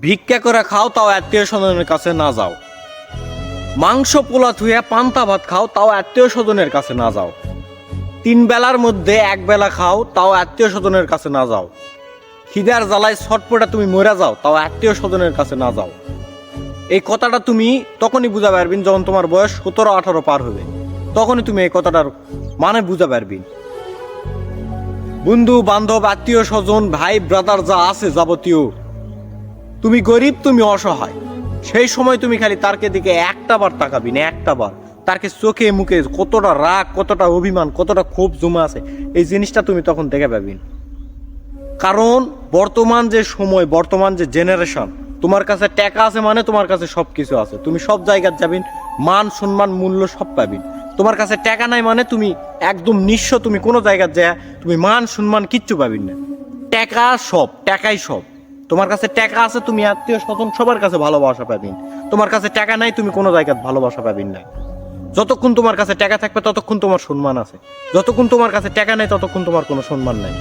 ভিক্ষা করে খাও তাও আত্মীয় স্বজনের কাছে না যাও। মাংস পোলা থুয়ে পান্তা ভাত খাও তাও আত্মীয় স্বজনের কাছে না যাও। 3 বেলার মধ্যে 1 বেলা খাও তাও আত্মীয় স্বজনের কাছে না যাও। খিদার জ্বালায় ছটপটা তুমি মরে যাও তাও আত্মীয় স্বজনের কাছে না যাও। এই কথাটা তুমি তখনই বুঝা পারবেন যখন তোমার বয়স 17-18 পার হবে, তখনই তুমি এই কথাটার মানে বুঝা পারবেন। বন্ধু বান্ধব আত্মীয় স্বজন ভাই ব্রাদার যা আছে যাবতীয়, তুমি গরিব তুমি অসহায়, সেই সময় তুমি খালি তারকে দিকে একটা বার তাকাবি না, একটা বার তারকে চোখে মুখে কতটা রাগ, কতটা অভিমান, কতটা ক্ষোভ জমা আছে, এই জিনিসটা তুমি তখন দেখে পাবেন। কারণ বর্তমান যে সময়, বর্তমান যে জেনারেশন, তোমার কাছে টাকা আছে মানে তোমার কাছে সব কিছু আছে, তুমি সব জায়গায় যাবেন, মান সম্মান মূল্য সব পাবেন। তোমার কাছে টাকা নাই মানে তুমি একদম নিঃস্ব, তুমি কোনো জায়গায় যায় তুমি মান সম্মান কিচ্ছু পাবেন না। টাকা সব, টাকাই সব। তোমার কাছে টাকা আছে তুমি আত্মীয় স্বজন সবার কাছে ভালোবাসা পাবেন, তোমার কাছে টাকা নাই তুমি কোনো জায়গায় ভালোবাসা পাবেন না। যতক্ষণ তোমার কাছে টাকা থাকবে ততক্ষণ তোমার সম্মান আছে, যতক্ষণ তোমার কাছে টাকা নাই ততক্ষণ তোমার কোনো সম্মান নাই।